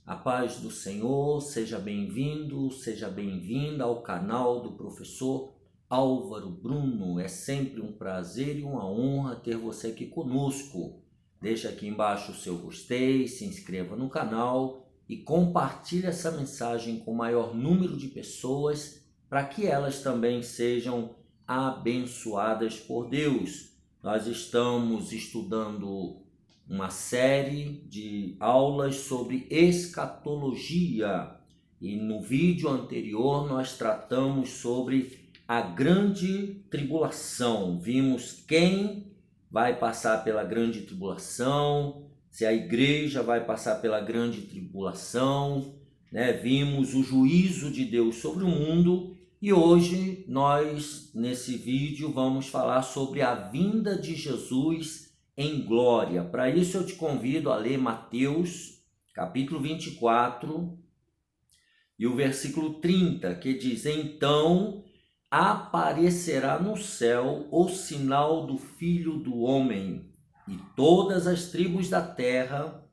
A paz do Senhor, seja bem-vindo, seja bem-vinda ao canal do professor Álvaro Bruno. É sempre um prazer e uma honra ter você aqui conosco. Deixa aqui embaixo o seu gostei, se inscreva no canal e compartilhe essa mensagem com o maior número de pessoas para que elas também sejam abençoadas por Deus. Nós estamos estudando uma série de aulas sobre escatologia e no vídeo anterior nós tratamos sobre a grande tribulação. Vimos quem vai passar pela grande tribulação, se a igreja vai passar pela grande tribulação, né? Vimos o juízo de Deus sobre o mundo e hoje nós nesse vídeo vamos falar sobre a vinda de Jesus em glória. Para isso eu te convido a ler Mateus, capítulo 24, e o versículo 30, que diz: Então aparecerá no céu o sinal do Filho do Homem, e todas as tribos da terra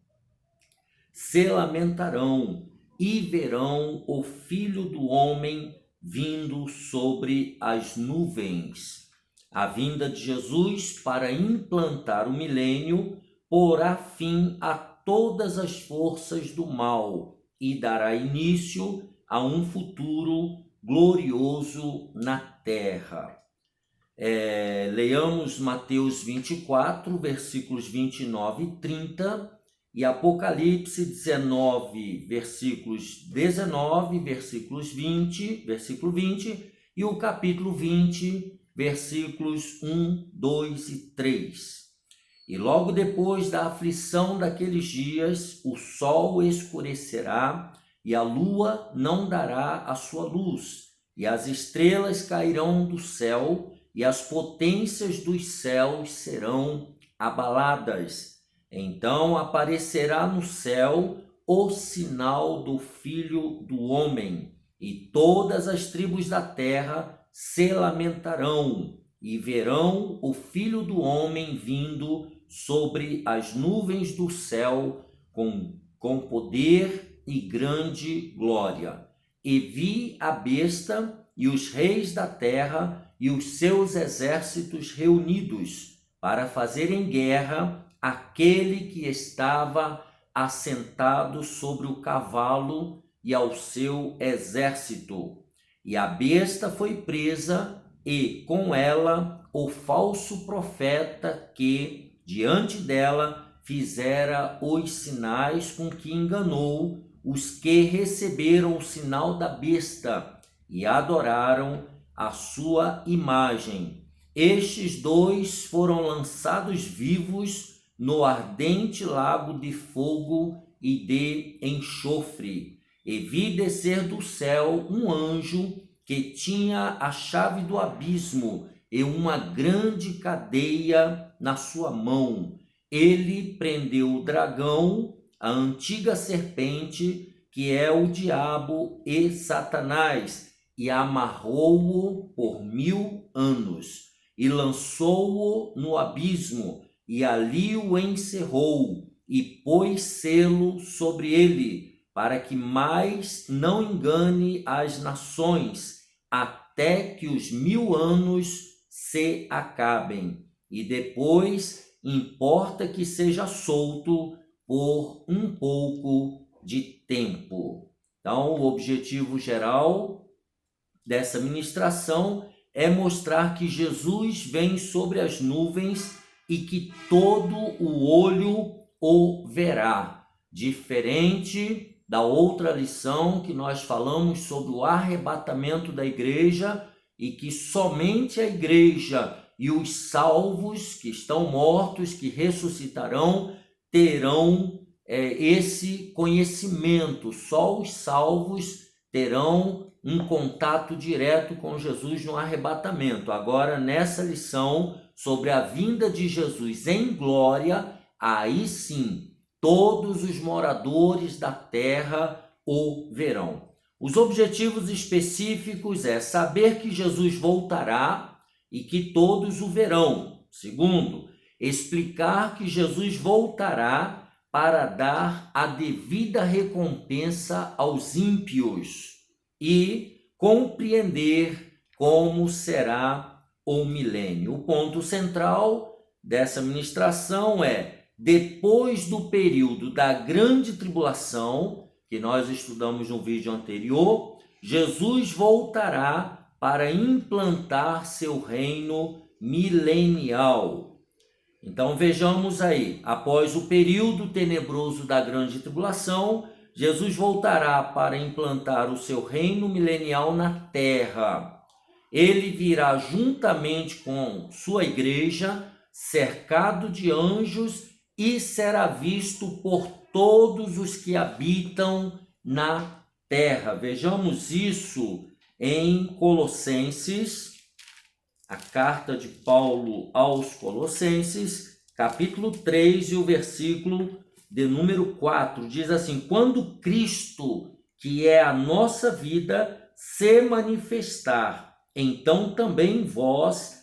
se lamentarão e verão o Filho do Homem vindo sobre as nuvens. A vinda de Jesus para implantar o milênio porá fim a todas as forças do mal e dará início a um futuro glorioso na terra. Leiamos Mateus 24, versículos 29 e 30 e Apocalipse 19, versículos 19, versículo 20 e o capítulo 20, versículos 1, 2 e 3. E logo depois da aflição daqueles dias, o sol escurecerá e a lua não dará a sua luz, e as estrelas cairão do céu e as potências dos céus serão abaladas. Então aparecerá no céu o sinal do Filho do Homem, e todas as tribos da terra se lamentarão e verão o Filho do Homem vindo sobre as nuvens do céu com poder e grande glória. E vi a besta e os reis da terra e os seus exércitos reunidos para fazerem guerra àquele que estava assentado sobre o cavalo e ao seu exército. E a besta foi presa, e com ela o falso profeta que, diante dela, fizera os sinais com que enganou os que receberam o sinal da besta e adoraram a sua imagem. Estes dois foram lançados vivos no ardente lago de fogo e de enxofre. E vi descer do céu um anjo que tinha a chave do abismo e uma grande cadeia na sua mão. Ele prendeu o dragão, a antiga serpente, que é o diabo e Satanás, e amarrou-o por 1000 anos, e lançou-o no abismo, e ali o encerrou, e pôs selo sobre ele, para que mais não engane as nações, até que os 1000 anos se acabem. E depois importa que seja solto por um pouco de tempo. Então, o objetivo geral dessa ministração é mostrar que Jesus vem sobre as nuvens e que todo o olho o verá. Diferente da outra lição que nós falamos sobre o arrebatamento da igreja e que somente a igreja e os salvos que estão mortos, que ressuscitarão, terão esse conhecimento. Só os salvos terão um contato direto com Jesus no arrebatamento. Agora, nessa lição sobre a vinda de Jesus em glória, aí sim, todos os moradores da terra o verão. Os objetivos específicos é saber que Jesus voltará e que todos o verão. Segundo, explicar que Jesus voltará para dar a devida recompensa aos ímpios e compreender como será o milênio. O ponto central dessa ministração é: depois do período da grande tribulação, que nós estudamos no vídeo anterior, Jesus voltará para implantar seu reino milenial. Então vejamos aí, após o período tenebroso da grande tribulação, Jesus voltará para implantar o seu reino milenial na terra. Ele virá juntamente com sua igreja, cercado de anjos, e será visto por todos os que habitam na terra. Vejamos isso em Colossenses, a carta de Paulo aos Colossenses, capítulo 3 e o versículo de número 4, diz assim: quando Cristo, que é a nossa vida, se manifestar, então também vós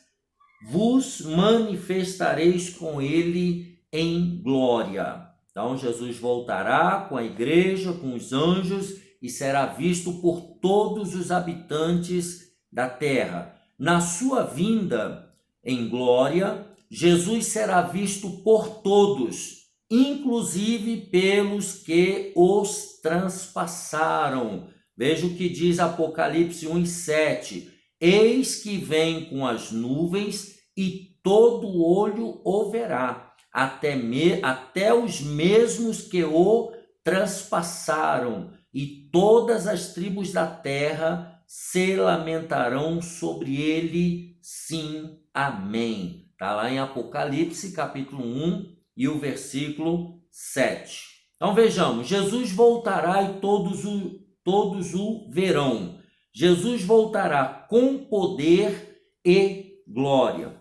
vos manifestareis com ele em glória. Então Jesus voltará com a igreja, com os anjos, e será visto por todos os habitantes da terra. Na sua vinda em glória, Jesus será visto por todos, inclusive pelos que os transpassaram. Veja o que diz Apocalipse 1:7. Eis que vem com as nuvens e todo olho o verá, até os mesmos que o transpassaram, e todas as tribos da terra se lamentarão sobre ele, sim, amém. Está lá em Apocalipse, capítulo 1 e o versículo 7. Então vejamos, Jesus voltará e todos o verão. Jesus voltará com poder e glória.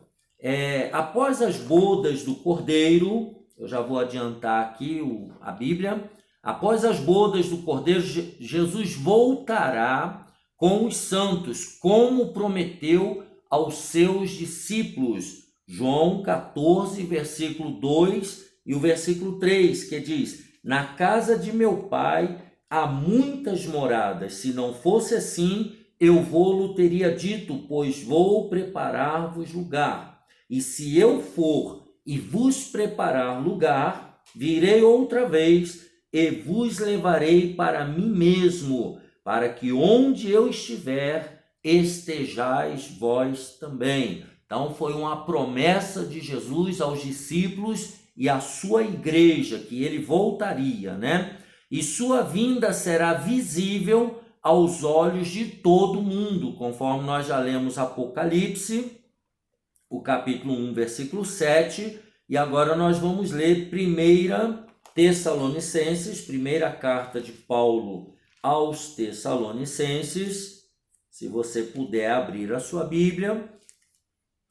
Após as bodas do Cordeiro, eu já vou adiantar aqui a Bíblia. Após as bodas do Cordeiro, Jesus voltará com os santos, como prometeu aos seus discípulos. João 14, versículo 2 e o versículo 3, que diz: na casa de meu pai há muitas moradas, se não fosse assim, eu vou-lo teria dito, pois vou preparar-vos lugar. E se eu for e vos preparar lugar, virei outra vez e vos levarei para mim mesmo, para que onde eu estiver, estejais vós também. Então foi uma promessa de Jesus aos discípulos e à sua igreja, que ele voltaria, né? E sua vinda será visível aos olhos de todo mundo, conforme nós já lemos Apocalipse, o capítulo 1, versículo 7, e agora nós vamos ler 1 Tessalonicenses, primeira carta de Paulo aos Tessalonicenses, se você puder abrir a sua Bíblia,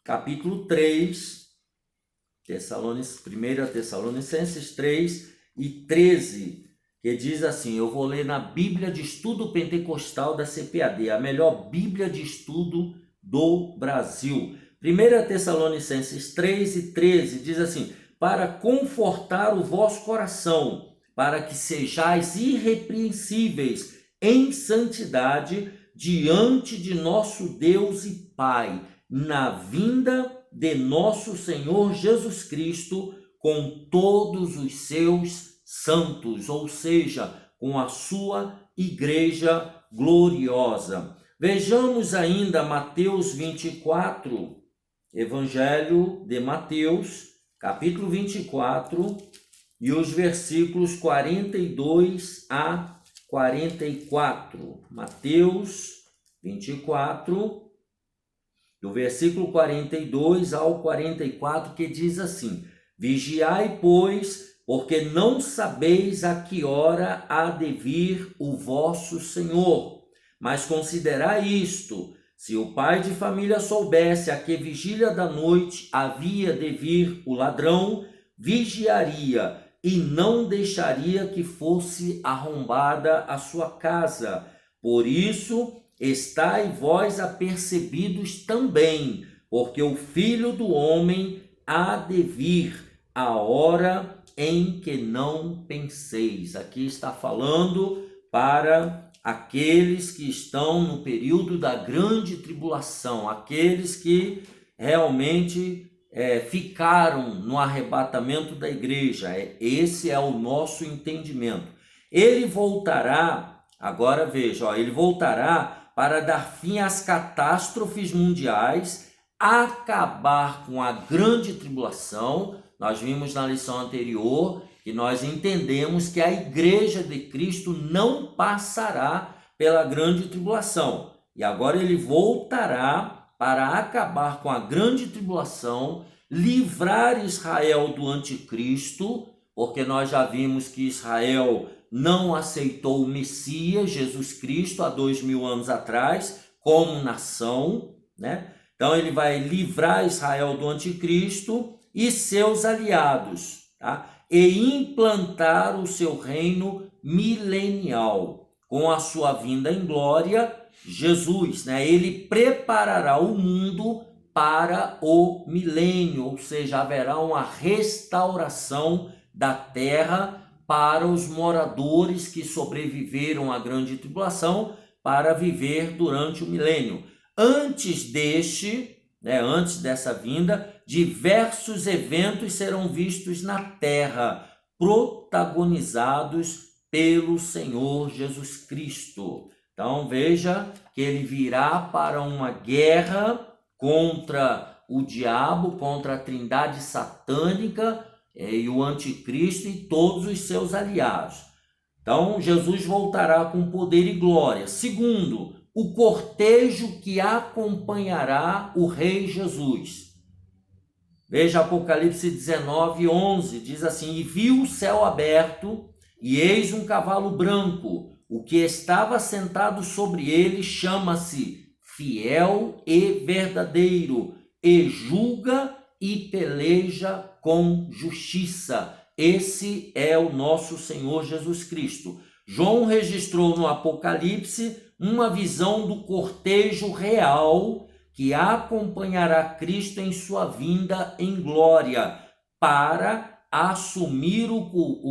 capítulo 3, 1 Tessalonicenses 3 e 13, que diz assim, eu vou ler na Bíblia de Estudo Pentecostal da CPAD, a melhor Bíblia de estudo do Brasil. 1 Tessalonicenses 3 e 13 diz assim, para confortar o vosso coração, para que sejais irrepreensíveis em santidade diante de nosso Deus e Pai, na vinda de nosso Senhor Jesus Cristo com todos os seus santos, ou seja, com a sua igreja gloriosa. Vejamos ainda Mateus 24, Evangelho de Mateus, capítulo 24, e os versículos 42 a 44. Mateus 24, do versículo 42 ao 44, que diz assim, vigiai, pois, porque não sabeis a que hora há de vir o vosso Senhor. Mas considerai isto, se o pai de família soubesse a que vigília da noite havia de vir o ladrão, vigiaria e não deixaria que fosse arrombada a sua casa. Por isso, estai vós apercebidos também, porque o Filho do Homem há de vir a hora em que não penseis. Aqui está falando para aqueles que estão no período da grande tribulação, aqueles que realmente ficaram no arrebatamento da igreja. Esse é o nosso entendimento. Ele voltará, agora veja, ele voltará para dar fim às catástrofes mundiais, acabar com a grande tribulação. Nós vimos na lição anterior que nós entendemos que a igreja de Cristo não passará pela grande tribulação. E agora ele voltará para acabar com a grande tribulação, livrar Israel do anticristo, porque nós já vimos que Israel não aceitou o Messias, Jesus Cristo, há 2000 anos atrás, como nação, né? Então ele vai livrar Israel do anticristo e seus aliados, tá? E implantar o seu reino milenial. Com a sua vinda em glória, Jesus, né? Ele preparará o mundo para o milênio, ou seja, haverá uma restauração da terra para os moradores que sobreviveram à grande tribulação para viver durante o milênio. Antes dessa vinda, diversos eventos serão vistos na terra, protagonizados pelo Senhor Jesus Cristo. Então veja que ele virá para uma guerra contra o diabo, contra a trindade satânica e o anticristo e todos os seus aliados. Então Jesus voltará com poder e glória. Segundo, o cortejo que acompanhará o rei Jesus. Veja Apocalipse 19:11, diz assim: e viu o céu aberto, e eis um cavalo branco, o que estava sentado sobre ele chama-se Fiel e Verdadeiro, e julga e peleja com justiça. Esse é o nosso Senhor Jesus Cristo. João registrou no Apocalipse uma visão do cortejo real que acompanhará Cristo em sua vinda em glória para assumir o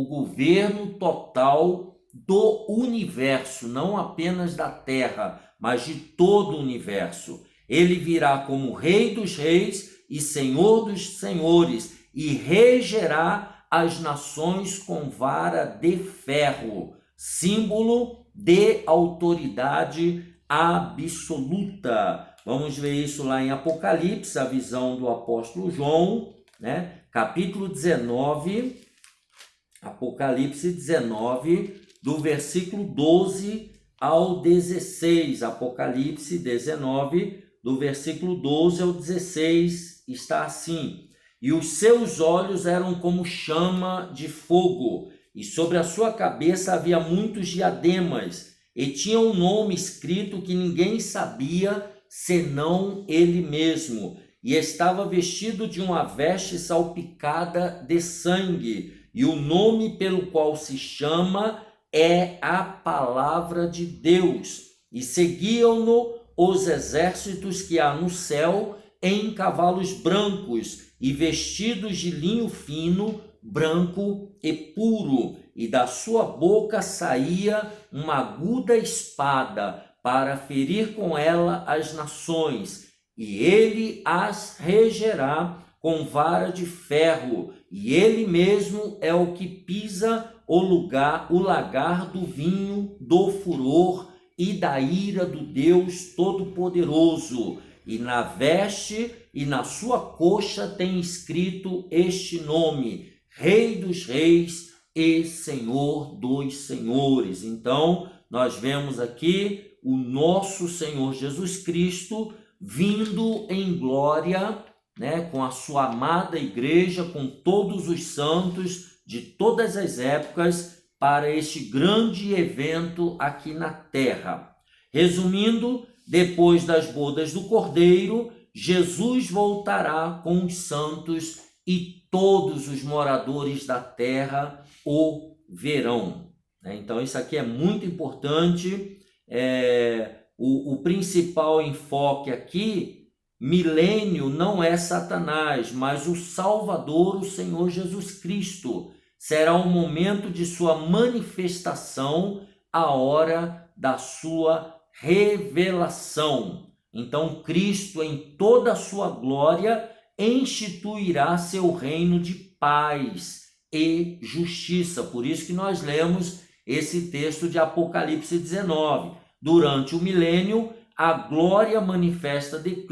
governo total do universo, não apenas da terra, mas de todo o universo. Ele virá como Rei dos Reis e Senhor dos Senhores e regerá as nações com vara de ferro, símbolo de autoridade absoluta. Vamos ver isso lá em Apocalipse, a visão do apóstolo João, né? Capítulo 19, Apocalipse 19, do versículo 12 ao 16. Apocalipse 19, do versículo 12 ao 16, está assim: e os seus olhos eram como chama de fogo, e sobre a sua cabeça havia muitos diademas, e tinha um nome escrito que ninguém sabia, senão ele mesmo, e estava vestido de uma veste salpicada de sangue, e o nome pelo qual se chama é a Palavra de Deus, e seguiam-no os exércitos que há no céu em cavalos brancos e vestidos de linho fino, branco e puro, e da sua boca saía uma aguda espada para ferir com ela as nações, e ele as regerá com vara de ferro, e ele mesmo é o que pisa o lagar do vinho do furor e da ira do Deus Todo-Poderoso. E na veste e na sua coxa tem escrito este nome: Rei dos Reis e Senhor dos Senhores. Então, nós vemos aqui o nosso Senhor Jesus Cristo vindo em glória, né, com a sua amada igreja, com todos os santos de todas as épocas, para este grande evento aqui na terra. Resumindo, depois das bodas do Cordeiro, Jesus voltará com os santos e todos os moradores da terra o verão. Então, isso aqui é muito importante. O principal enfoque aqui, milênio, não é Satanás, mas o Salvador, o Senhor Jesus Cristo. será o momento de sua manifestação, a hora da sua revelação. Então, Cristo, em toda a sua glória, instituirá seu reino de paz e justiça. Por isso que nós lemos esse texto de Apocalipse 19. Durante o milênio, a glória manifesta de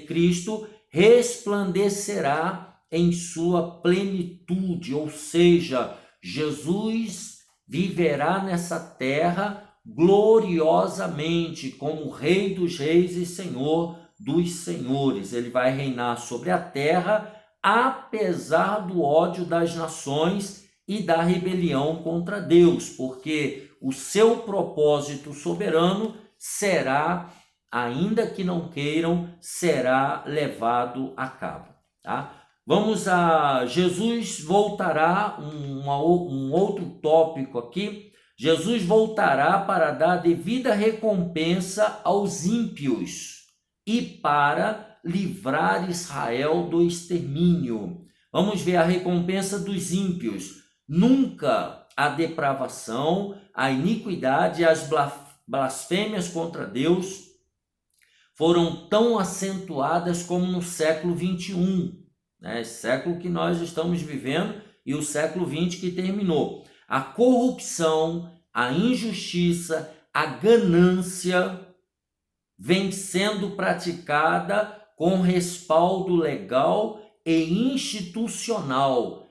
Cristo resplandecerá em sua plenitude, ou seja, Jesus viverá nessa terra gloriosamente como Rei dos Reis e Senhor dos Senhores. Ele vai reinar sobre a terra, apesar do ódio das nações e da rebelião contra Deus, porque o seu propósito soberano será, ainda que não queiram, será levado a cabo, tá? Vamos a Jesus voltará, um outro tópico aqui. Jesus voltará para dar devida recompensa aos ímpios e para livrar Israel do extermínio. Vamos ver a recompensa dos ímpios. Nunca a depravação, a iniquidade e as blasfêmias contra Deus foram tão acentuadas como no século 21, né? Esse século que nós estamos vivendo e o século 20 que terminou. A corrupção, a injustiça, a ganância vem sendo praticada com respaldo legal e institucional,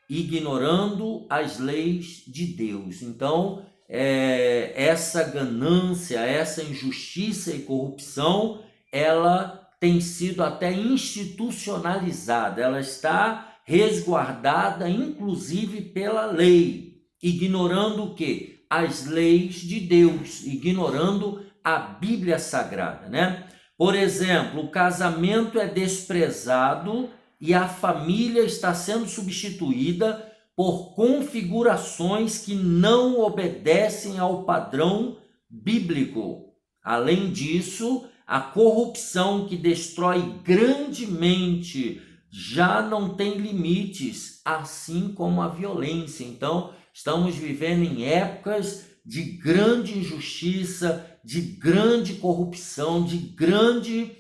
ignorando as leis de Deus. Então, essa ganância, essa injustiça e corrupção, ela tem sido até institucionalizada, ela está resguardada, inclusive pela lei, ignorando o quê? As leis de Deus, ignorando a Bíblia Sagrada, né? Por exemplo, o casamento é desprezado e a família está sendo substituída por configurações que não obedecem ao padrão bíblico. Além disso, a corrupção que destrói grandemente já não tem limites, assim como a violência. Então, estamos vivendo em épocas de grande injustiça, de grande corrupção, de grande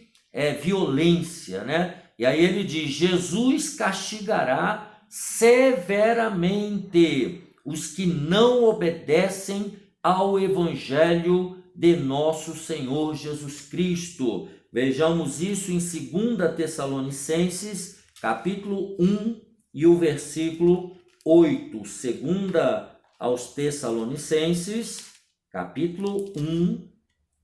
violência, né? E aí ele diz: Jesus castigará severamente os que não obedecem ao evangelho de nosso Senhor Jesus Cristo. Vejamos isso em 2 Tessalonicenses, capítulo 1 e o versículo 8. 2 aos Tessalonicenses, capítulo 1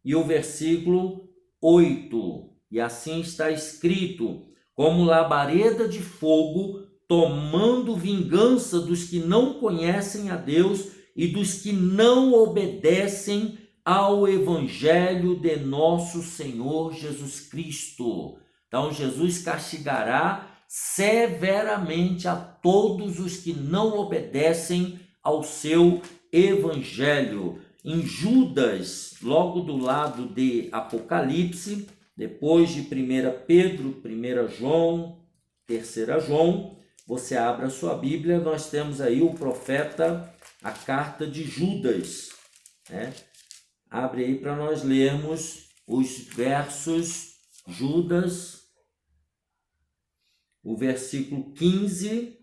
e o versículo 8. E assim está escrito: como labareda de fogo, tomando vingança dos que não conhecem a Deus e dos que não obedecem ao evangelho de nosso Senhor Jesus Cristo. Então, Jesus castigará severamente a todos os que não obedecem ao seu evangelho. Em Judas, logo do lado de Apocalipse, depois de 1 Pedro, 1 João, 3 João, você abre a sua Bíblia, nós temos aí o profeta, a carta de Judas, né? Abre aí para nós lermos os versos, Judas, o versículo 15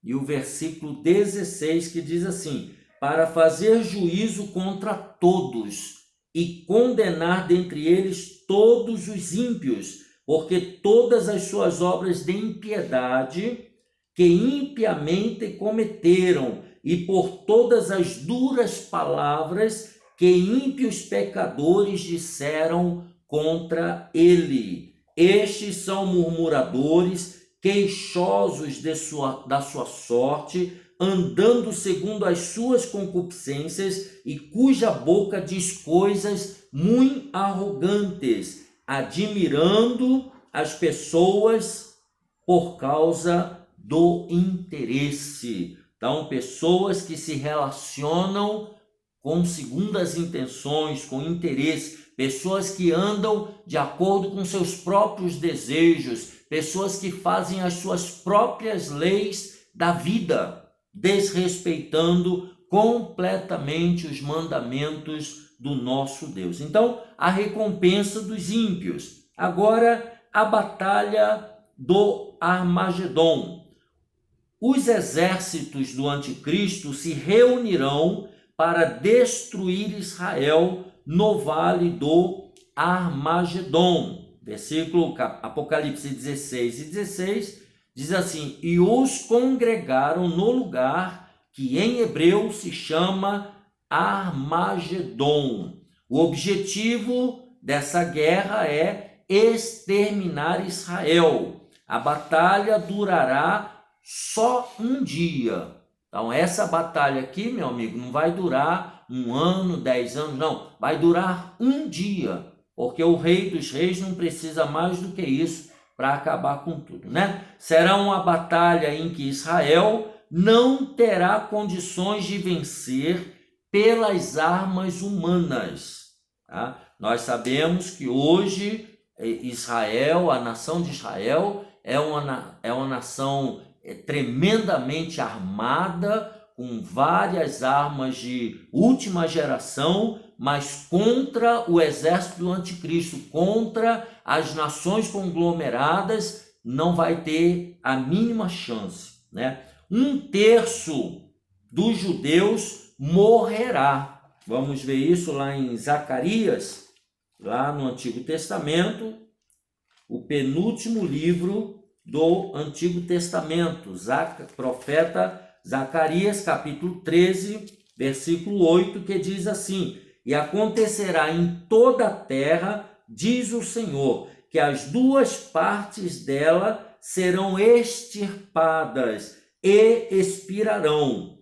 e o versículo 16, que diz assim: para fazer juízo contra todos e condenar dentre eles todos os ímpios, porque todas as suas obras de impiedade que impiamente cometeram, e por todas as duras palavras que ímpios pecadores disseram contra ele. Estes são murmuradores, queixosos da sua sorte, andando segundo as suas concupiscências, e cuja boca diz coisas muito arrogantes, admirando as pessoas por causa do interesse. Então, pessoas que se relacionam com segundas intenções, com interesse, pessoas que andam de acordo com seus próprios desejos, pessoas que fazem as suas próprias leis da vida. desrespeitando completamente os mandamentos do nosso Deus. Então, a recompensa dos ímpios. Agora, a batalha do Armagedon. Os exércitos do anticristo se reunirão para destruir Israel no vale do Armagedon. Versículo Apocalipse 16 e 16 diz assim: e os congregaram no lugar que em hebreu se chama Armagedon. O objetivo dessa guerra é exterminar Israel. A batalha durará só um dia. Então, essa batalha aqui, meu amigo, não vai durar 1 ano, 10 anos, não. Vai durar um dia, porque o Rei dos Reis não precisa mais do que isso para acabar com tudo, né? Será uma batalha em que Israel não terá condições de vencer pelas armas humanas. Tá? Nós sabemos que hoje Israel, a nação de Israel, é uma nação tremendamente armada, com várias armas de última geração, mas contra o exército do anticristo, contra as nações conglomeradas, não vai ter a mínima chance, né? 1/3 dos judeus morrerá. Vamos ver isso lá em Zacarias, lá no Antigo Testamento, o penúltimo livro do Antigo Testamento, profeta Zacarias, capítulo 13, versículo 8, que diz assim: e acontecerá em toda a terra, diz o Senhor, que as 2 partes dela serão extirpadas e expirarão,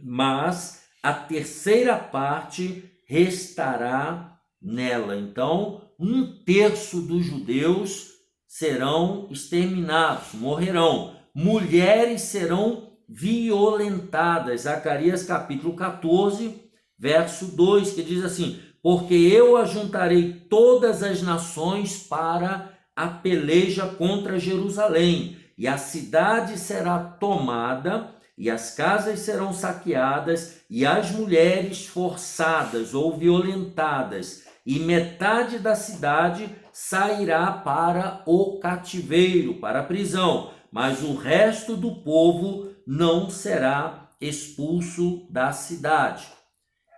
mas a 3ª parte restará nela. Então, 1/3 dos judeus serão exterminados, morrerão. Mulheres serão violentadas. Zacarias capítulo 14, verso 2, que diz assim: porque eu ajuntarei todas as nações para a peleja contra Jerusalém, e a cidade será tomada, e as casas serão saqueadas, e as mulheres forçadas ou violentadas, e metade da cidade sairá para o cativeiro, para a prisão, mas o resto do povo não será expulso da cidade.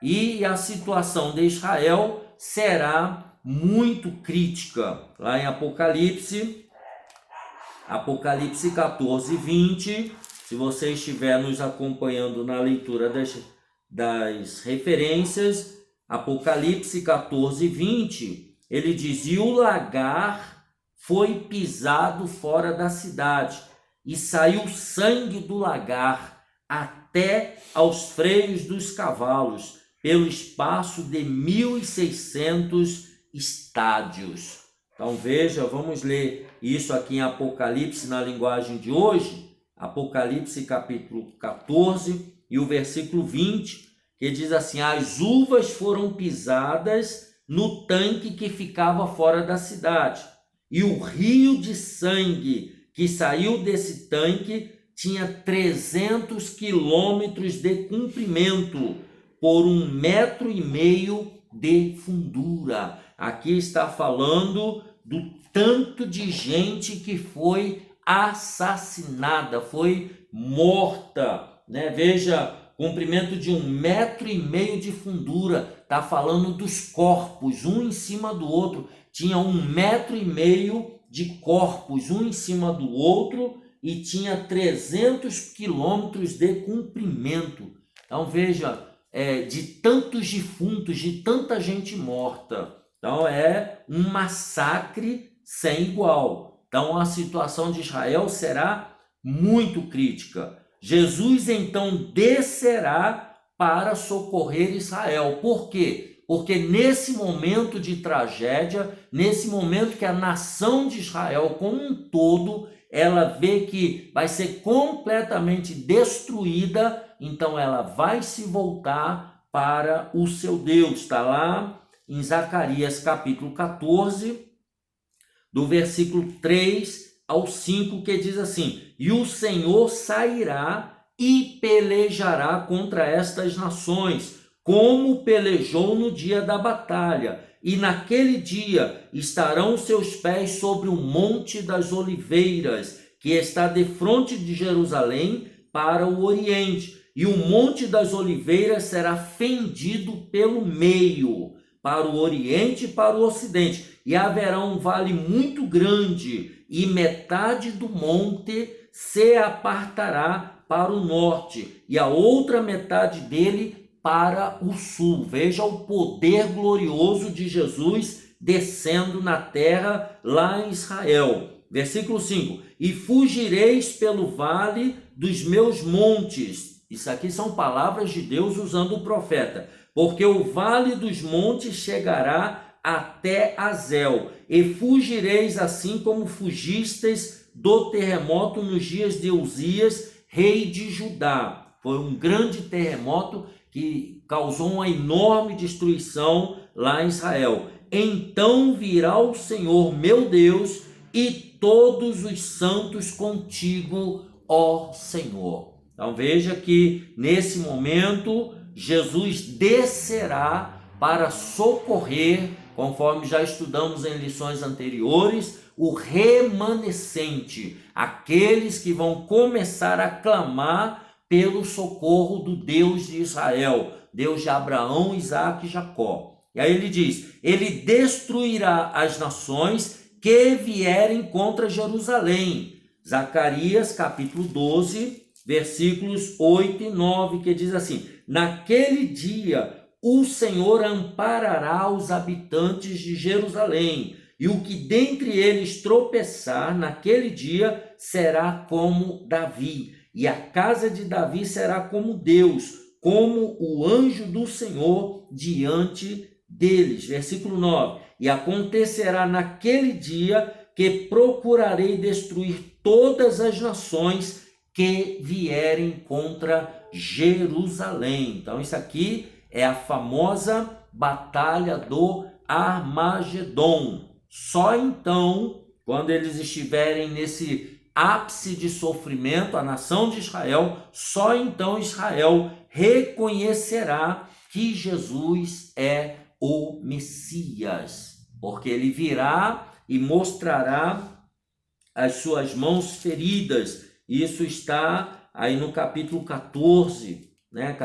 E a situação de Israel será muito crítica. Lá em Apocalipse 14, 20, se você estiver nos acompanhando na leitura das referências, Apocalipse 14, 20, ele diz: e o lagar foi pisado fora da cidade, e saiu sangue do lagar até aos freios dos cavalos, pelo espaço de 1.600 estádios. Então veja, vamos ler isso aqui em Apocalipse na linguagem de hoje, Apocalipse capítulo 14 e o versículo 20, que diz assim: as uvas foram pisadas no tanque que ficava fora da cidade, e o rio de sangue que saiu desse tanque tinha 300 quilômetros de comprimento, por 1,5 metro de fundura. Aqui está falando do tanto de gente que foi assassinada, foi morta, né? Veja, comprimento de 1,5 metro de fundura, está falando dos corpos, um em cima do outro, tinha 1,5 metro de corpos, um em cima do outro, e tinha 300 quilômetros de comprimento. Então veja, de tantos defuntos, de tanta gente morta. Então é um massacre sem igual. Então a situação de Israel será muito crítica. Jesus então descerá para socorrer Israel. Por quê? Porque nesse momento de tragédia, nesse momento que a nação de Israel como um todo, ela vê que vai ser completamente destruída, então ela vai se voltar para o seu Deus. Está lá em Zacarias capítulo 14, do versículo 3 ao 5, que diz assim: e o Senhor sairá e pelejará contra estas nações, como pelejou no dia da batalha. E naquele dia estarão seus pés sobre o Monte das Oliveiras, que está defronte de Jerusalém para o oriente. E o Monte das Oliveiras será fendido pelo meio, para o oriente e para o ocidente. E haverá um vale muito grande, e metade do monte se apartará para o norte, e a outra metade dele para o sul. Veja o poder glorioso de Jesus descendo na terra lá em Israel. Versículo 5: e fugireis pelo vale dos meus montes. Isso aqui são palavras de Deus usando o profeta. Porque o vale dos montes chegará até Azel, e fugireis assim como fugistes do terremoto nos dias de Uzias, rei de Judá. Foi um grande terremoto que causou uma enorme destruição lá em Israel. Então virá o Senhor meu Deus e todos os santos contigo, ó Senhor. Então veja que nesse momento Jesus descerá para socorrer, conforme já estudamos em lições anteriores, o remanescente, aqueles que vão começar a clamar pelo socorro do Deus de Israel, Deus de Abraão, Isaque e Jacó. E aí ele diz: ele destruirá as nações que vierem contra Jerusalém. Zacarias capítulo 12, versículos 8 e 9, que diz assim: naquele dia o Senhor amparará os habitantes de Jerusalém, e o que dentre eles tropeçar naquele dia será como Davi, e a casa de Davi será como Deus, como o anjo do Senhor diante deles. Versículo 9: e acontecerá naquele dia que procurarei destruir todas as nações que vierem contra Jerusalém. Então isso aqui é a famosa batalha do Armagedon. Só então, quando eles estiverem nesse ápice de sofrimento, a nação de Israel, só então Israel reconhecerá que Jesus é o Messias, porque ele virá e mostrará as suas mãos feridas. Isso está aí no capítulo 14, né?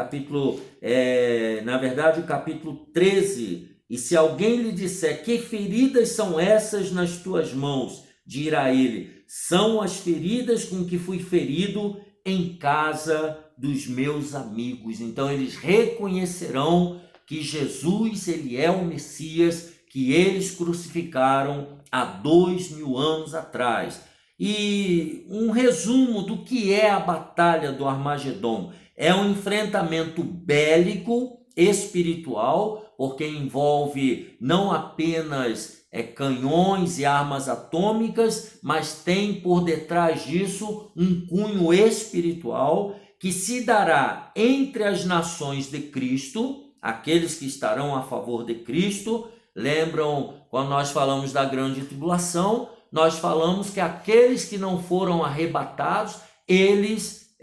Na verdade, o capítulo 13. E se alguém lhe disser: que feridas são essas nas tuas mãos? Dirá ele: são as feridas com que fui ferido em casa dos meus amigos. Então eles reconhecerão que Jesus, ele é o Messias que eles crucificaram há 2000 anos atrás. E um resumo do que é a batalha do Armagedon: é um enfrentamento bélico, espiritual, porque envolve não apenas canhões e armas atômicas, mas tem por detrás disso um cunho espiritual que se dará entre as nações de Cristo, aqueles que estarão a favor de Cristo. Lembram quando nós falamos da grande tribulação? Nós falamos que aqueles que não foram arrebatados, eles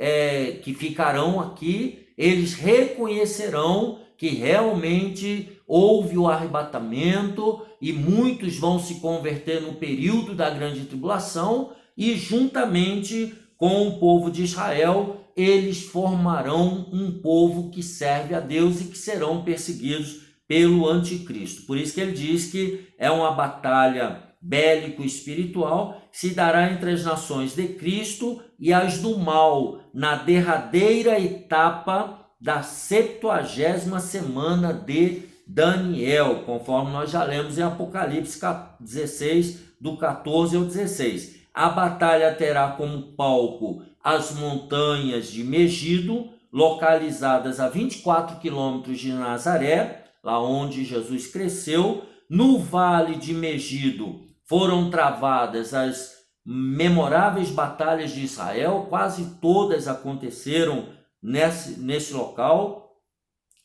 que ficarão aqui, eles reconhecerão que realmente houve o arrebatamento e muitos vão se converter no período da grande tribulação, e juntamente com o povo de Israel, eles formarão um povo que serve a Deus e que serão perseguidos pelo anticristo. Por isso que ele diz que é uma batalha bélico-espiritual, se dará entre as nações de Cristo e as do mal, na derradeira etapa da 70ª semana de Daniel, conforme nós já lemos em Apocalipse 16, do 14 ao 16. A batalha terá como palco as montanhas de Megido, localizadas a 24 quilômetros de Nazaré, lá onde Jesus cresceu. No vale de Megido foram travadas as memoráveis batalhas de Israel, quase todas aconteceram nesse local,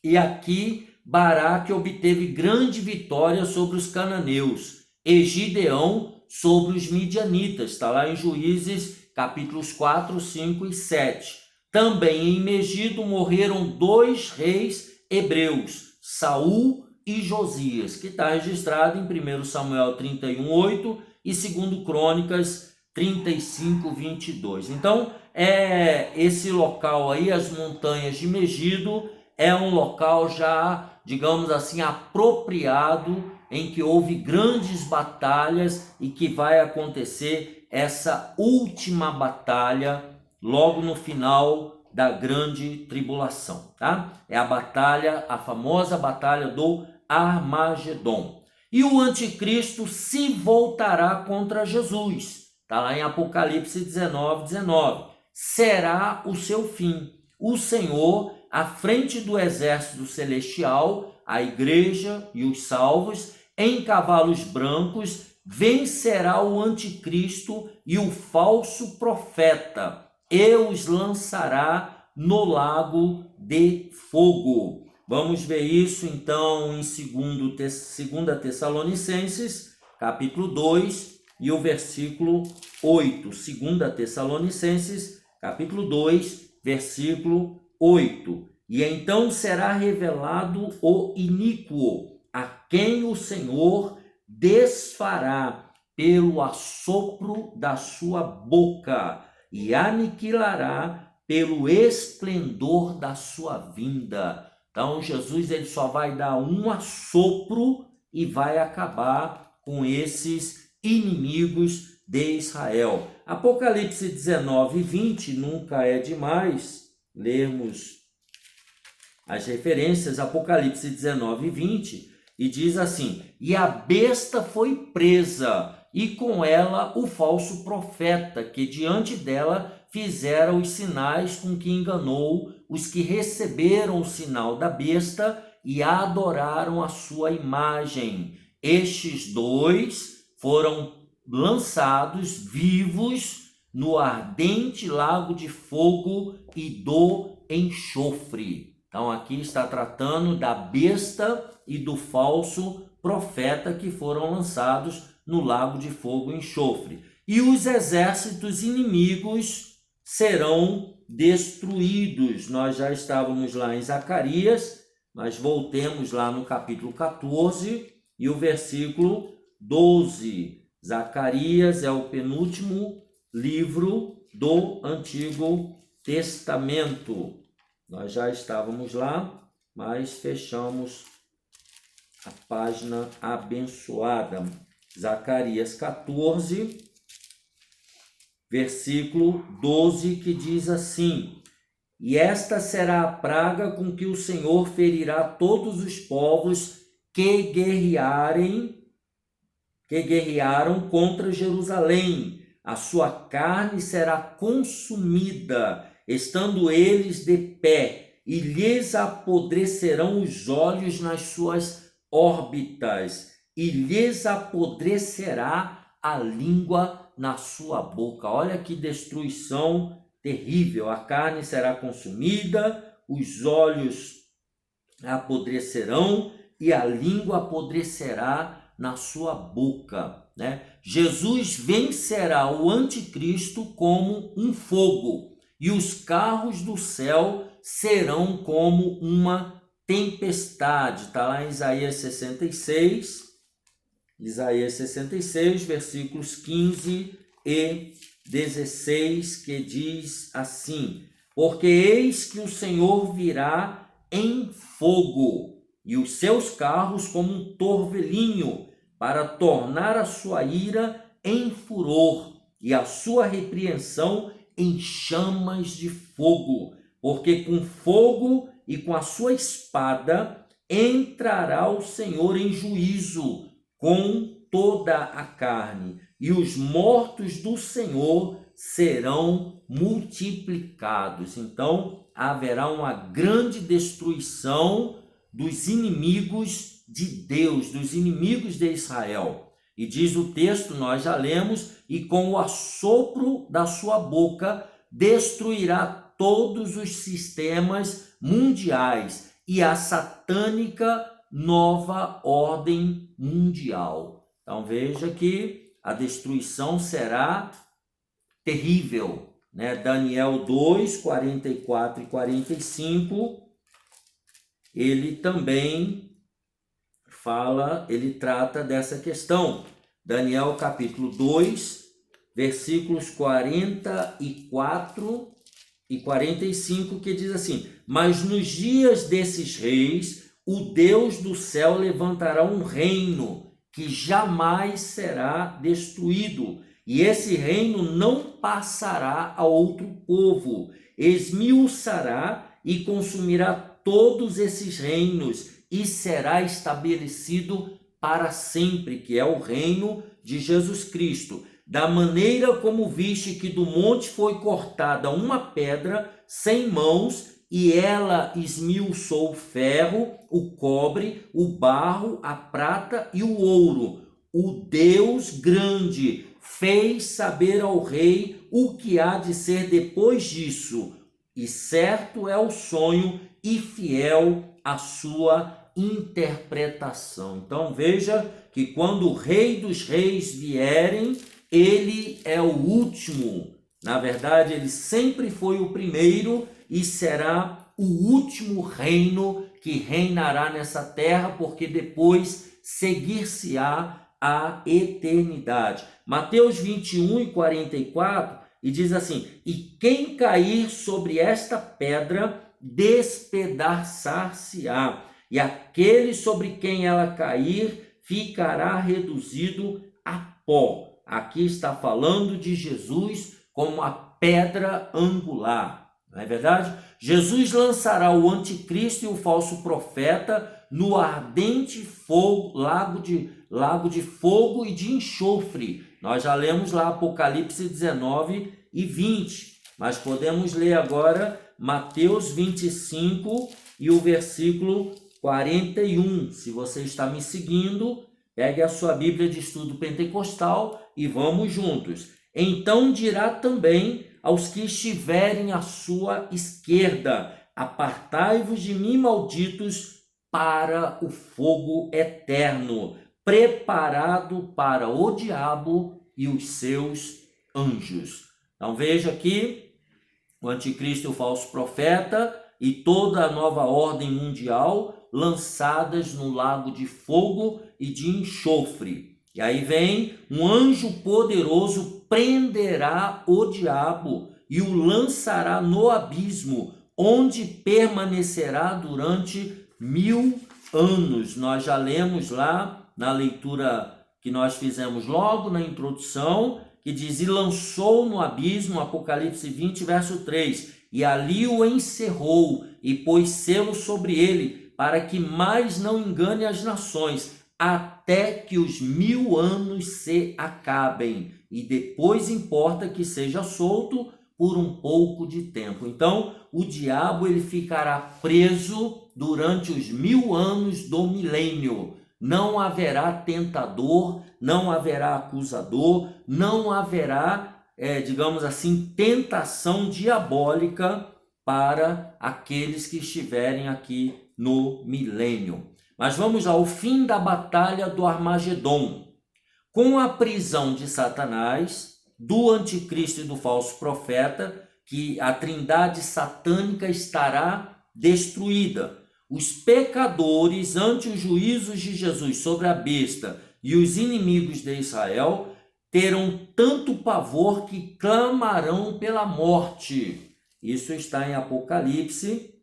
e aqui Baraque obteve grande vitória sobre os cananeus, e Gideão sobre os midianitas. Está lá em Juízes capítulos 4, 5 e 7. Também em Megido morreram 2 reis hebreus, Saul e Josias, que está registrado em 1 Samuel 31:8 e 2 Crônicas 35:22. Então, esse local aí, as montanhas de Megido, é um local já, digamos assim, apropriado, em que houve grandes batalhas e que vai acontecer essa última batalha logo no final da grande tribulação, tá? É a batalha, a famosa batalha do Armagedon. E o anticristo se voltará contra Jesus. Está lá em Apocalipse 19:19. Será o seu fim. O Senhor, à frente do exército celestial, a igreja e os salvos, em cavalos brancos, vencerá o anticristo e o falso profeta, e os lançará no lago de fogo. Vamos ver isso então em 2 Tessalonicenses, capítulo 2 e o versículo 8. 2 Tessalonicenses, capítulo 2, versículo 8. E então será revelado o iníquo, a quem o Senhor desfará pelo assopro da sua boca e aniquilará pelo esplendor da sua vinda. Então Jesus ele só vai dar um assopro e vai acabar com esses inimigos de Israel. Apocalipse 19:20, nunca é demais lermos as referências. Apocalipse 19:20, e diz assim: e a besta foi presa, e com ela o falso profeta, que diante dela fizera os sinais com que enganou os que receberam o sinal da besta e adoraram a sua imagem. Estes 2 foram lançados vivos no ardente lago de fogo e do enxofre. Então aqui está tratando da besta e do falso profeta que foram lançados no lago de fogo e enxofre. E os exércitos inimigos serão destruídos. Nós já estávamos lá em Zacarias, mas voltemos lá no capítulo 14 e o versículo 12. Zacarias é o penúltimo livro do Antigo Testamento. Nós já estávamos lá, mas fechamos a página abençoada. Zacarias 14, versículo 12, que diz assim: e esta será a praga com que o Senhor ferirá todos os povos que guerrearam contra Jerusalém. A sua carne será consumida, estando eles de pé, e lhes apodrecerão os olhos nas suas órbitas, e lhes apodrecerá a língua na sua boca. Olha que destruição terrível. A carne será consumida, os olhos apodrecerão e a língua apodrecerá na sua boca, né? Jesus vencerá o anticristo como um fogo, e os carros do céu serão como uma tempestade. Está lá em Isaías 66, versículos 15 e 16, que diz assim: porque eis que o Senhor virá em fogo, e os seus carros como um torvelinho, para tornar a sua ira em furor e a sua repreensão em chamas de fogo, porque com fogo e com a sua espada entrará o Senhor em juízo com toda a carne, e os mortos do Senhor serão multiplicados. Então haverá uma grande destruição dos inimigos de Deus, dos inimigos de Israel. E diz o texto, nós já lemos: e com o assopro da sua boca destruirá todos os sistemas mundiais e a satânica nova ordem mundial. Então veja que a destruição será terrível. né, Daniel 2, 44 e 45, ele também ele trata dessa questão. Daniel capítulo 2, versículos 44 e 45, que diz assim: mas nos dias desses reis, o Deus do céu levantará um reino que jamais será destruído, e esse reino não passará a outro povo, esmiuçará e consumirá todos esses reinos, e será estabelecido para sempre, que é o reino de Jesus Cristo. Da maneira como viste que do monte foi cortada uma pedra sem mãos, e ela esmiuçou o ferro, o cobre, o barro, a prata e o ouro. O Deus grande fez saber ao rei o que há de ser depois disso, e certo é o sonho e fiel a sua interpretação. Então veja que quando o Rei dos Reis vierem, ele é o último. Na verdade, ele sempre foi o primeiro e será o último reino que reinará nessa terra, porque depois seguir-se-á a eternidade. Mateus 21 e 44, e diz assim: e quem cair sobre esta pedra despedaçar-se-á, e aquele sobre quem ela cair ficará reduzido a pó. Aqui está falando de Jesus como a pedra angular, não é verdade? Jesus lançará o anticristo e o falso profeta no ardente fogo, lago de fogo e de enxofre. Nós já lemos lá Apocalipse 19 e 20, mas podemos ler agora Mateus 25 e o versículo 41. Se você está me seguindo, pegue a sua Bíblia de Estudo Pentecostal e vamos juntos. Então dirá também aos que estiverem à sua esquerda: apartai-vos de mim, malditos, para o fogo eterno, preparado para o diabo e os seus anjos. Então veja aqui o anticristo e o falso profeta e toda a nova ordem mundial lançadas no lago de fogo e de enxofre. E aí vem um anjo poderoso, prenderá o diabo e o lançará no abismo, onde permanecerá durante 1000 anos. Nós já lemos lá na leitura que nós fizemos logo na introdução, que diz: e lançou no abismo, Apocalipse 20, verso 3, e ali o encerrou e pôs selo sobre ele, para que mais não engane as nações, até que os 1000 anos se acabem, e depois importa que seja solto por um pouco de tempo. Então, o diabo ele ficará preso durante os 1000 anos do milênio. Não haverá tentador, não haverá acusador, não haverá, digamos assim, tentação diabólica para aqueles que estiverem aqui no milênio. Mas vamos ao fim da batalha do Armagedon. Com a prisão de Satanás, do anticristo e do falso profeta, que a trindade satânica estará destruída. Os pecadores, ante os juízos de Jesus sobre a besta e os inimigos de Israel, terão tanto pavor que clamarão pela morte. Isso está em Apocalipse,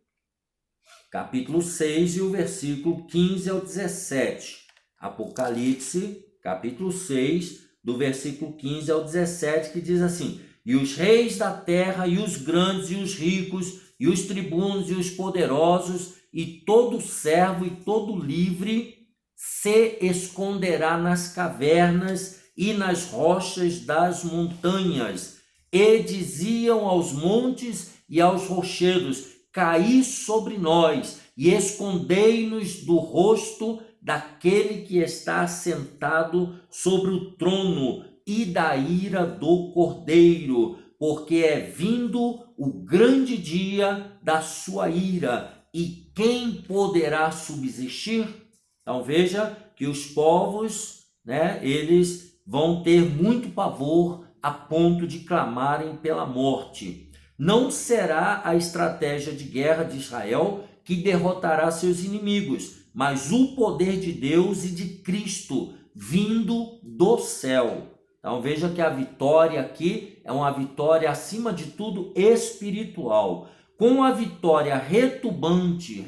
capítulo 6, e o versículo 15 ao 17. Apocalipse, capítulo 6, do versículo 15 ao 17, que diz assim: e os reis da terra, e os grandes, e os ricos, e os tribunos, e os poderosos, e todo servo e todo livre se esconderá nas cavernas e nas rochas das montanhas, e diziam aos montes e aos rochedos: caí sobre nós e escondei-nos do rosto daquele que está sentado sobre o trono e da ira do Cordeiro, porque é vindo o grande dia da sua ira, e quem poderá subsistir? Então veja que os povos, eles vão ter muito pavor a ponto de clamarem pela morte. Não será a estratégia de guerra de Israel que derrotará seus inimigos, mas o poder de Deus e de Cristo vindo do céu. Então veja que a vitória aqui é uma vitória acima de tudo espiritual. Com a vitória retumbante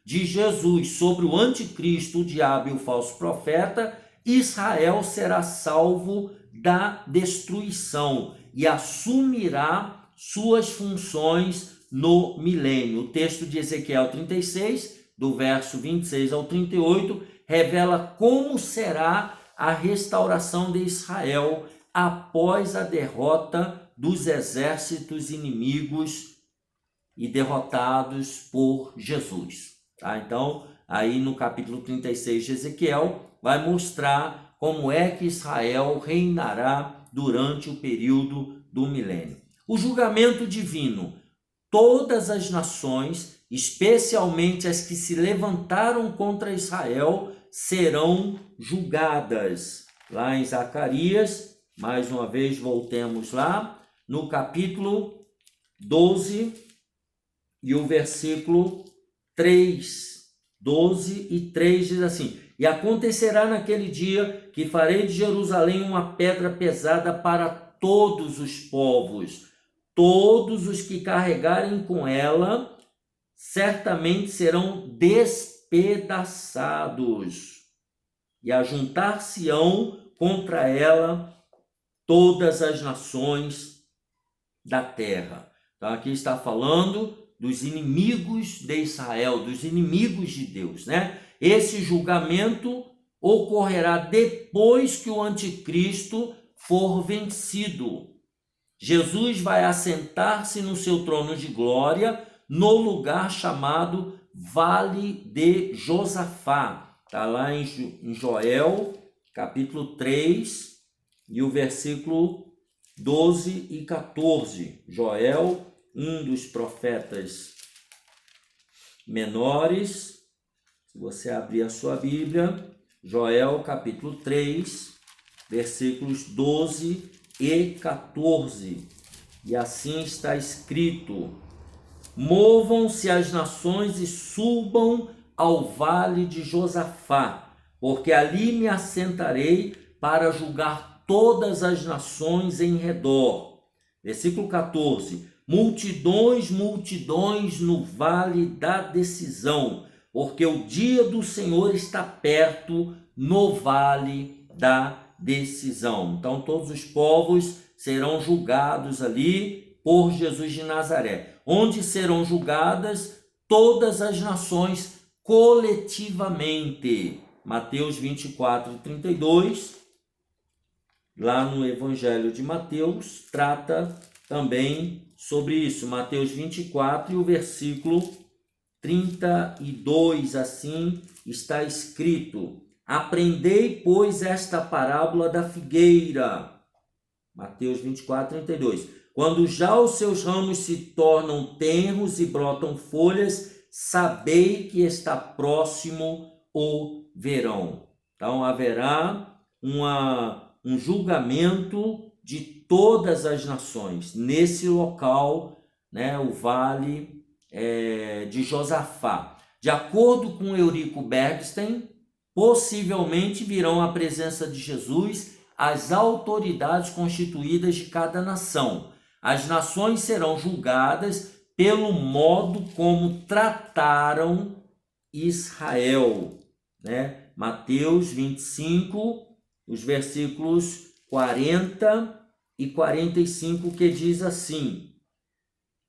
de Jesus sobre o anticristo, o diabo e o falso profeta, Israel será salvo da destruição e assumirá suas funções no milênio. O texto de Ezequiel 36, do verso 26 ao 38, revela como será a restauração de Israel após a derrota dos exércitos inimigos e derrotados por Jesus. Tá? Então, aí no capítulo 36 de Ezequiel, vai mostrar como é que Israel reinará durante o período do milênio. O julgamento divino. Todas as nações, especialmente as que se levantaram contra Israel, serão julgadas. Lá em Zacarias, mais uma vez voltemos lá, no capítulo 12 e o versículo 3. 12 e 3 diz assim: e acontecerá naquele dia que farei de Jerusalém uma pedra pesada para todos os povos. Todos os que carregarem com ela certamente serão despedaçados, e ajuntar-se-ão contra ela todas as nações da terra. Então aqui está falando dos inimigos de Israel, dos inimigos de Deus, né? Esse julgamento ocorrerá depois que o anticristo for vencido. Jesus vai assentar-se no seu trono de glória no lugar chamado Vale de Josafá. Está lá em Joel, capítulo 3, e o versículo 12 e 14. Joel, um dos profetas menores. Se você abrir a sua Bíblia, Joel, capítulo 3, versículos 12 e 14. E assim está escrito: movam-se as nações e subam ao vale de Josafá, porque ali me assentarei para julgar todas as nações em redor. Versículo 14: multidões, multidões no vale da decisão, porque o dia do Senhor está perto no vale da decisão. Então todos os povos serão julgados ali por Jesus de Nazaré, onde serão julgadas todas as nações coletivamente. Mateus 24, 32, lá no Evangelho de Mateus, trata também sobre isso. Mateus 24 e o versículo 32, assim está escrito: aprendei, pois, esta parábola da figueira. Mateus 24, 32. Quando já os seus ramos se tornam tenros e brotam folhas, sabei que está próximo o verão. Então haverá um julgamento de todas as nações nesse local, né, o vale de Josafá. De acordo com Eurico Bergstein, possivelmente virão à presença de Jesus as autoridades constituídas de cada nação. As nações serão julgadas pelo modo como trataram Israel, né? Mateus 25, os versículos 40 e 45, que diz assim: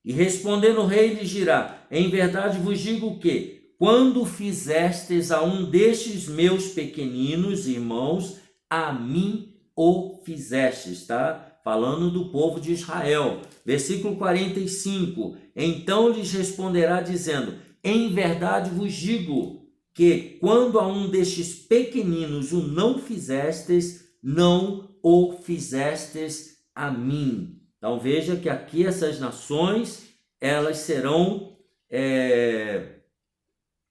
e respondendo o rei lhes dirá: em verdade vos digo que, quando fizestes a um destes meus pequeninos irmãos, a mim o fizestes, tá? Falando do povo de Israel. Versículo 45, então lhes responderá dizendo: em verdade vos digo que, quando a um destes pequeninos o não fizestes, não o fizestes a mim. Então veja que aqui essas nações, elas serão,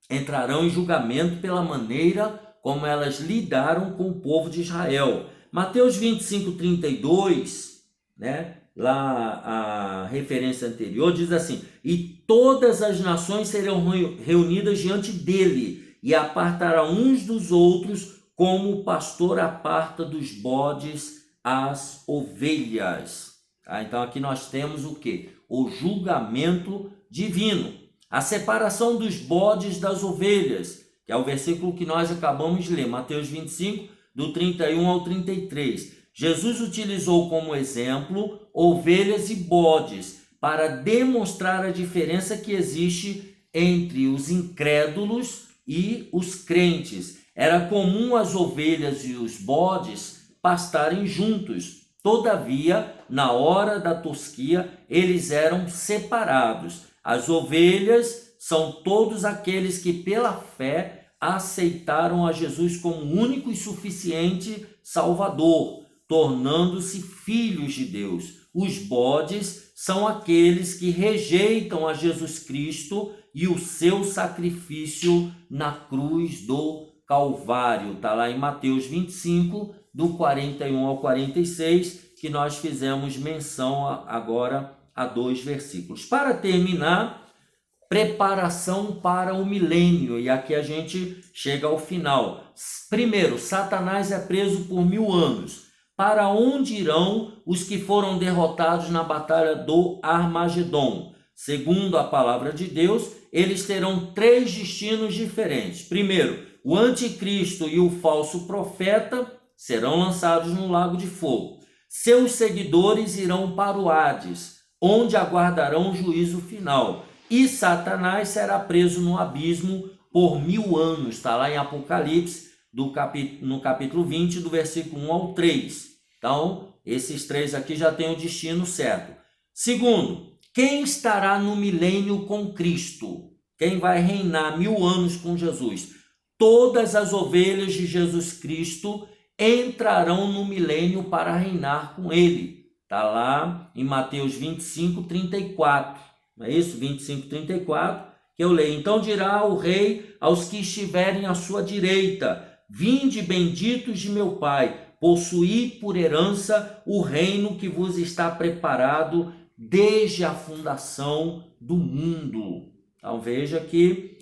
entrarão em julgamento pela maneira como elas lidaram com o povo de Israel. Mateus 25, 32, né? Lá a referência anterior diz assim: e todas as nações serão reunidas diante dele, e apartará uns dos outros, como o pastor aparta dos bodes as ovelhas. Tá? Então aqui nós temos o quê? O julgamento divino, a separação dos bodes das ovelhas, que é o versículo que nós acabamos de ler, Mateus 25, do 31 ao 33. Jesus utilizou como exemplo ovelhas e bodes para demonstrar a diferença que existe entre os incrédulos e os crentes. Era comum as ovelhas e os bodes pastarem juntos. Todavia, na hora da tosquia, eles eram separados. As ovelhas são todos aqueles que pela fé aceitaram a Jesus como único e suficiente Salvador, tornando-se filhos de Deus. Os bodes são aqueles que rejeitam a Jesus Cristo e o seu sacrifício na cruz do Calvário. Está lá em Mateus 25, do 41 ao 46, que nós fizemos menção agora a 2 versículos. Para terminar, preparação para o milênio, e aqui a gente chega ao final. Primeiro, Satanás é preso por 1000 anos. Para onde irão os que foram derrotados na batalha do Armagedon? Segundo a palavra de Deus, eles terão 3 destinos diferentes. Primeiro, o anticristo e o falso profeta serão lançados no lago de fogo. Seus seguidores irão para o Hades, onde aguardarão o juízo final. E Satanás será preso no abismo por 1000 anos. Está lá em Apocalipse, no capítulo 20, do versículo 1 ao 3. Então, esses 3 aqui já têm o destino certo. Segundo, quem estará no milênio com Cristo? Quem vai reinar 1000 anos com Jesus? Todas as ovelhas de Jesus Cristo entrarão no milênio para reinar com ele. Está lá em Mateus 25, 34. Não é isso? 25, 34, que eu leio. Então dirá o rei aos que estiverem à sua direita: vinde benditos de meu Pai, possuí por herança o reino que vos está preparado desde a fundação do mundo. Então veja que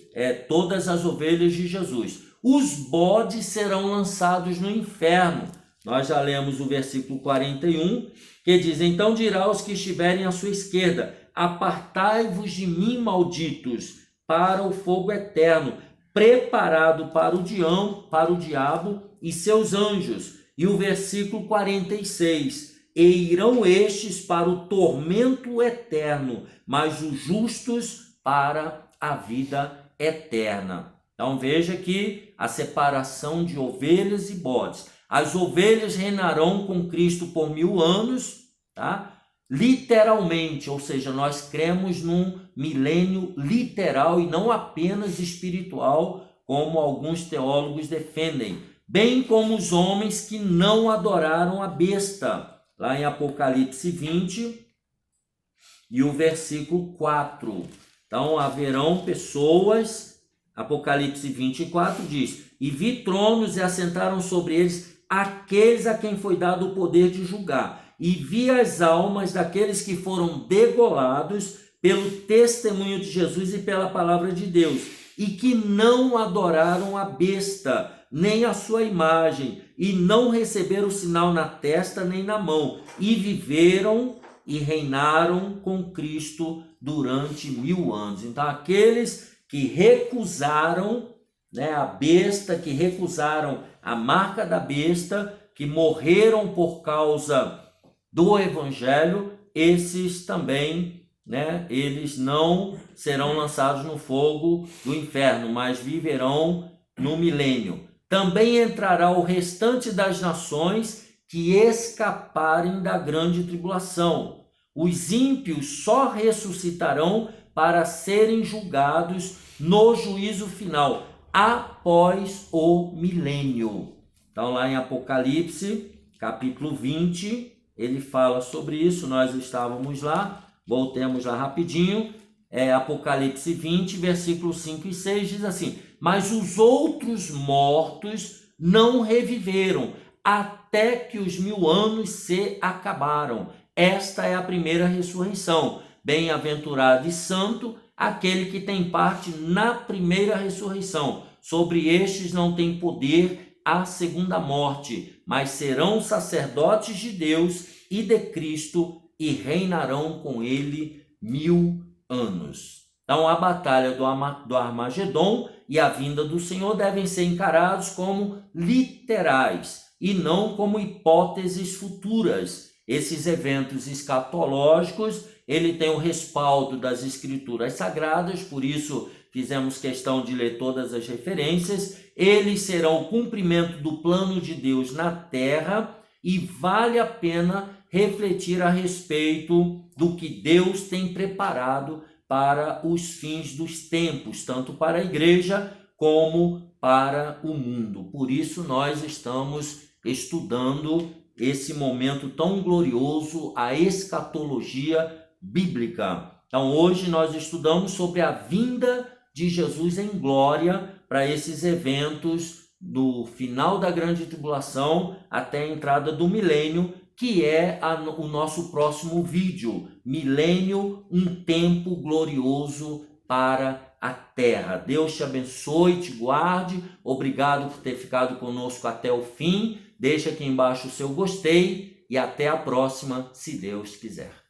todas as ovelhas de Jesus. Os bodes serão lançados no inferno. Nós já lemos o versículo 41, que diz: então dirá aos que estiverem à sua esquerda: apartai-vos de mim, malditos, para o fogo eterno, preparado para o diabo e seus anjos. E o versículo 46, e irão estes para o tormento eterno, mas os justos para a vida eterna. Então veja que a separação de ovelhas e bodes. As ovelhas reinarão com Cristo por 1000 anos, tá? Literalmente, ou seja, nós cremos num milênio literal e não apenas espiritual, como alguns teólogos defendem, bem como os homens que não adoraram a besta, lá em Apocalipse 20 e o versículo 4. Então haverão pessoas, Apocalipse 24 diz: e vi tronos e assentaram sobre eles aqueles a quem foi dado o poder de julgar. E vi as almas daqueles que foram degolados pelo testemunho de Jesus e pela palavra de Deus, e que não adoraram a besta, nem a sua imagem, e não receberam o sinal na testa nem na mão, e viveram e reinaram com Cristo durante 1000 anos. Então, aqueles que recusaram, a besta, que recusaram a marca da besta, que morreram por causa do evangelho, esses também, eles não serão lançados no fogo do inferno, mas viverão no milênio. Também entrará o restante das nações que escaparem da grande tribulação. Os ímpios só ressuscitarão para serem julgados no juízo final, após o milênio. Então, lá em Apocalipse, capítulo 20, ele fala sobre isso. Nós estávamos lá, voltemos lá rapidinho. Apocalipse 20, versículos 5 e 6 diz assim: mas os outros mortos não reviveram, até que os 1000 anos se acabaram. Esta é a primeira ressurreição. Bem-aventurado e santo aquele que tem parte na primeira ressurreição. Sobre estes não tem poder a segunda morte, mas serão sacerdotes de Deus e de Cristo e reinarão com ele 1000 anos. Então, a batalha do Armagedon e a vinda do Senhor devem ser encarados como literais e não como hipóteses futuras. Esses eventos escatológicos, ele tem o respaldo das Escrituras Sagradas, por isso fizemos questão de ler todas as referências. Eles serão o cumprimento do plano de Deus na terra e vale a pena refletir a respeito do que Deus tem preparado para os fins dos tempos, tanto para a igreja como para o mundo. Por isso nós estamos estudando esse momento tão glorioso, a escatologia bíblica. Então hoje nós estudamos sobre a vinda de Jesus em glória para esses eventos do final da grande tribulação até a entrada do milênio, que é o nosso próximo vídeo, Milênio, um tempo glorioso para a terra. Deus te abençoe, te guarde. Obrigado por ter ficado conosco até o fim. Deixa aqui embaixo o seu gostei e até a próxima, se Deus quiser.